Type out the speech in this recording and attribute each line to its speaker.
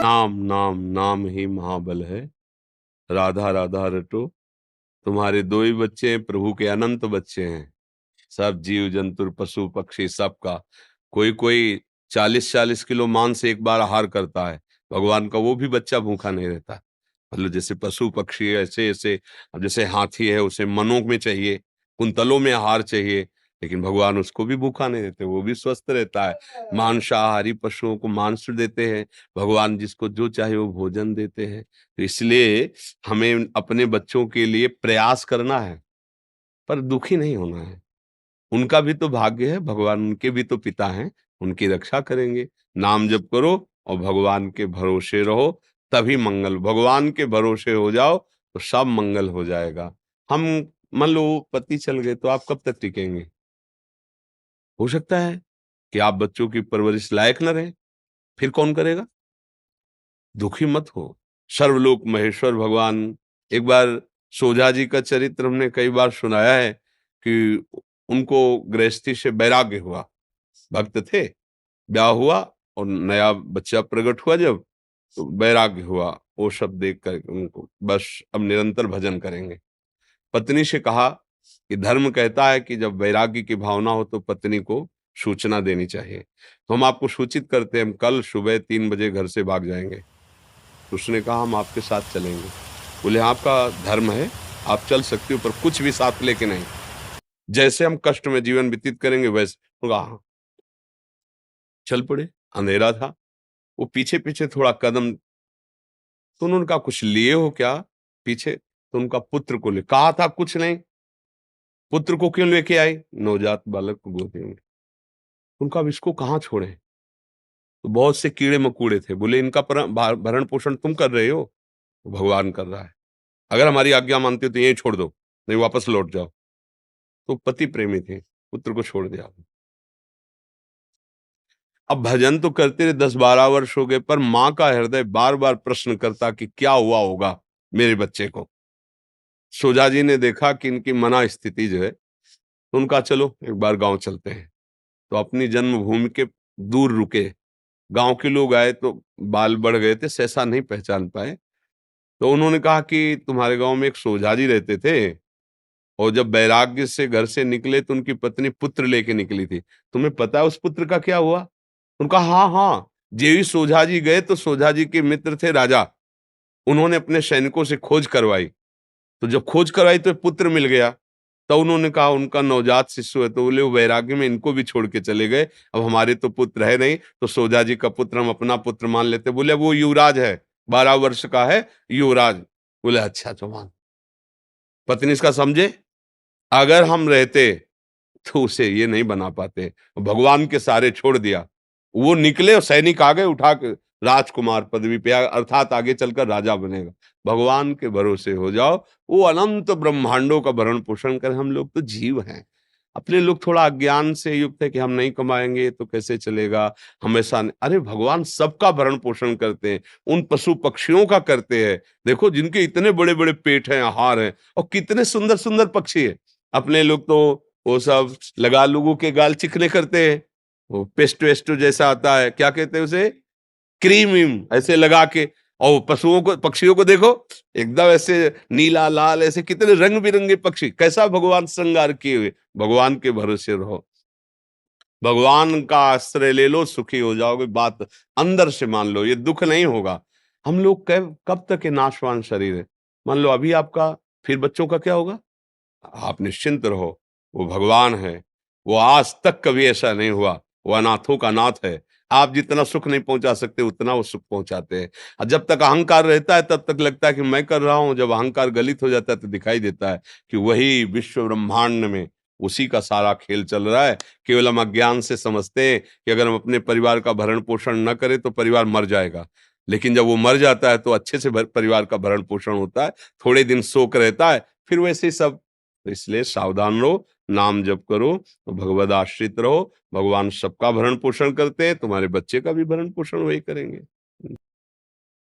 Speaker 1: नाम नाम नाम ही महाबल है। राधा राधा रटो। तुम्हारे दो ही बच्चे हैं, प्रभु के अनंत बच्चे हैं। सब जीव जंतु पशु पक्षी सबका कोई कोई 40-40 किलो मांस एक बार आहार करता है। भगवान का वो भी बच्चा भूखा नहीं रहता। मतलब जैसे पशु पक्षी है, ऐसे ऐसे। अब जैसे हाथी है, उसे मनों में चाहिए, कुंतलों में आहार चाहिए, लेकिन भगवान उसको भी भूखा नहीं देते, वो भी स्वस्थ रहता है। मांसाहारी पशुओं को मांस देते हैं भगवान, जिसको जो चाहे वो भोजन देते हैं। तो इसलिए हमें अपने बच्चों के लिए प्रयास करना है, पर दुखी नहीं होना है। उनका भी तो भाग्य है, भगवान उनके भी तो पिता हैं, उनकी रक्षा करेंगे। नाम जप करो और भगवान के भरोसे रहो, तभी मंगल। भगवान के भरोसे हो जाओ तो सब मंगल हो जाएगा। हम मान लो पति चल गए तो आप कब तक टिकेंगे? हो सकता है कि आप बच्चों की परवरिश लायक न रहे, फिर कौन करेगा? दुखी मत हो। सर्वलोक महेश्वर भगवान, एक बार सोझा जी का चरित्र हमने कई बार सुनाया है कि उनको गृहस्थी से वैराग्य हुआ। भक्त थे, ब्याह हुआ और नया बच्चा प्रकट हुआ जब, तो वैराग्य हुआ। वो सब देख कर उनको बस अब निरंतर भजन करेंगे। पत्नी से कहा कि धर्म कहता है कि जब वैराग्य की भावना हो तो पत्नी को सूचना देनी चाहिए। तो हम आपको सूचित करते हैं, हम कल सुबह 3 बजे घर से भाग जाएंगे। तो उसने कहा हम आपके साथ चलेंगे। बोले आपका धर्म है, आप चल सकते हो, पर कुछ भी साथ लेके नहीं। जैसे हम कष्ट में जीवन व्यतीत करेंगे वैसे। तो कहा हाँ। चल पड़े। अंधेरा था, वो पीछे पीछे थोड़ा कदम। तो उन्होंने कहा कुछ लिए हो क्या पीछे? तो उनका पुत्र को ले कहा था, कुछ नहीं। पुत्र को क्यों लेके आए? नवजात बालक को गोद में। उनका अब इसको कहाँ छोड़े? तो बहुत से कीड़े मकोड़े थे। बोले इनका भरण पोषण तुम कर रहे हो? तो भगवान कर रहा है। अगर हमारी आज्ञा मानते हो तो यहीं छोड़ दो, नहीं वापस लौट जाओ। तो पति प्रेमी थे, पुत्र को छोड़ दिया। अब भजन तो करते रहे, 10-12 वर्ष हो गए, पर माँ का हृदय बार बार प्रश्न करता कि क्या हुआ होगा मेरे बच्चे को। सोजा जी ने देखा कि इनकी मना स्थिति जो है, तो उनका चलो एक बार गांव चलते हैं। तो अपनी जन्मभूमि के दूर रुके। गांव के लोग आए तो बाल बढ़ गए थे, सहसा नहीं पहचान पाए। तो उन्होंने कहा कि तुम्हारे गांव में एक सोझा जी रहते थे, और जब वैराग्य से घर से निकले तो उनकी पत्नी पुत्र लेके निकली थी। तुम्हें पता है उस पुत्र का क्या हुआ? उनका हाँ हाँ। जेवी सोझा जी गए तो सोझा जी के मित्र थे राजा, उन्होंने अपने सैनिकों से खोज करवाई। तो जब खोज करवाई तो पुत्र मिल गया। तो उन्होंने कहा उनका नवजात शिशु है। तो बोले वो वैराग्य में इनको भी छोड़ के चले गए, अब हमारे तो पुत्र है नहीं, तो सोझा जी का पुत्र हम अपना पुत्र मान लेते। बोले वो युवराज है, 12 वर्ष का है युवराज। बोले अच्छा तो मान। पत्नी इसका समझे, अगर हम रहते तो उसे ये नहीं बना पाते। भगवान के सहारे छोड़ दिया। वो निकले और सैनिक आ गए उठा के, राजकुमार पदवी पे अर्थात आगे चलकर राजा बनेगा। भगवान के भरोसे हो जाओ, वो अनंत ब्रह्मांडों का भरण पोषण करे। हम लोग तो जीव हैं। अपने लोग थोड़ा अज्ञान से युक्त है कि हम नहीं कमाएंगे तो कैसे चलेगा, हमेशा नहीं। अरे भगवान सबका भरण पोषण करते हैं, उन पशु पक्षियों का करते हैं। देखो जिनके इतने बड़े बड़े पेट हैं, आहार हैं, और कितने सुंदर सुंदर पक्षी है। अपने लोग तो वो सब लगा लोगों के गाल चिकने करते हैं। वो पेस्टो वेस्टो जैसा आता है, क्या कहते हैं उसे, क्रीम व्रीम ऐसे लगा के। और पशुओं को पक्षियों को देखो, एकदम ऐसे नीला लाल, ऐसे कितने रंग बिरंगे पक्षी, कैसा भगवान श्रृंगार किए हुए। भगवान के भरोसे रहो, भगवान का आश्रय ले लो, सुखी हो जाओगे। बात अंदर से मान लो, ये दुख नहीं होगा। हम लोग कब तक ये नाशवान शरीर है। मान लो अभी आपका, फिर बच्चों का क्या होगा? आप निश्चिंत रहो, वो भगवान है। वो आज तक कभी ऐसा नहीं हुआ, वो अनाथों का नाथ है। आप जितना सुख नहीं पहुंचा सकते उतना वो सुख पहुंचाते हैं। और जब तक अहंकार रहता है तब तक लगता है कि मैं कर रहा हूं। जब अहंकार गलित हो जाता है तो दिखाई देता है कि वही विश्व ब्रह्मांड में उसी का सारा खेल चल रहा है। केवल हम अज्ञान से समझते हैं कि अगर हम अपने परिवार का भरण पोषण न करें तो परिवार मर जाएगा। लेकिन जब वो मर जाता है तो अच्छे से परिवार का भरण पोषण होता है, थोड़े दिन शोक रहता है, फिर वैसे ही सब। तो इसलिए सावधान रहो, नाम जप करो, तो भगवद आश्रित रहो। भगवान सबका भरण पोषण करते हैं, तुम्हारे बच्चे का भी भरण पोषण वही करेंगे।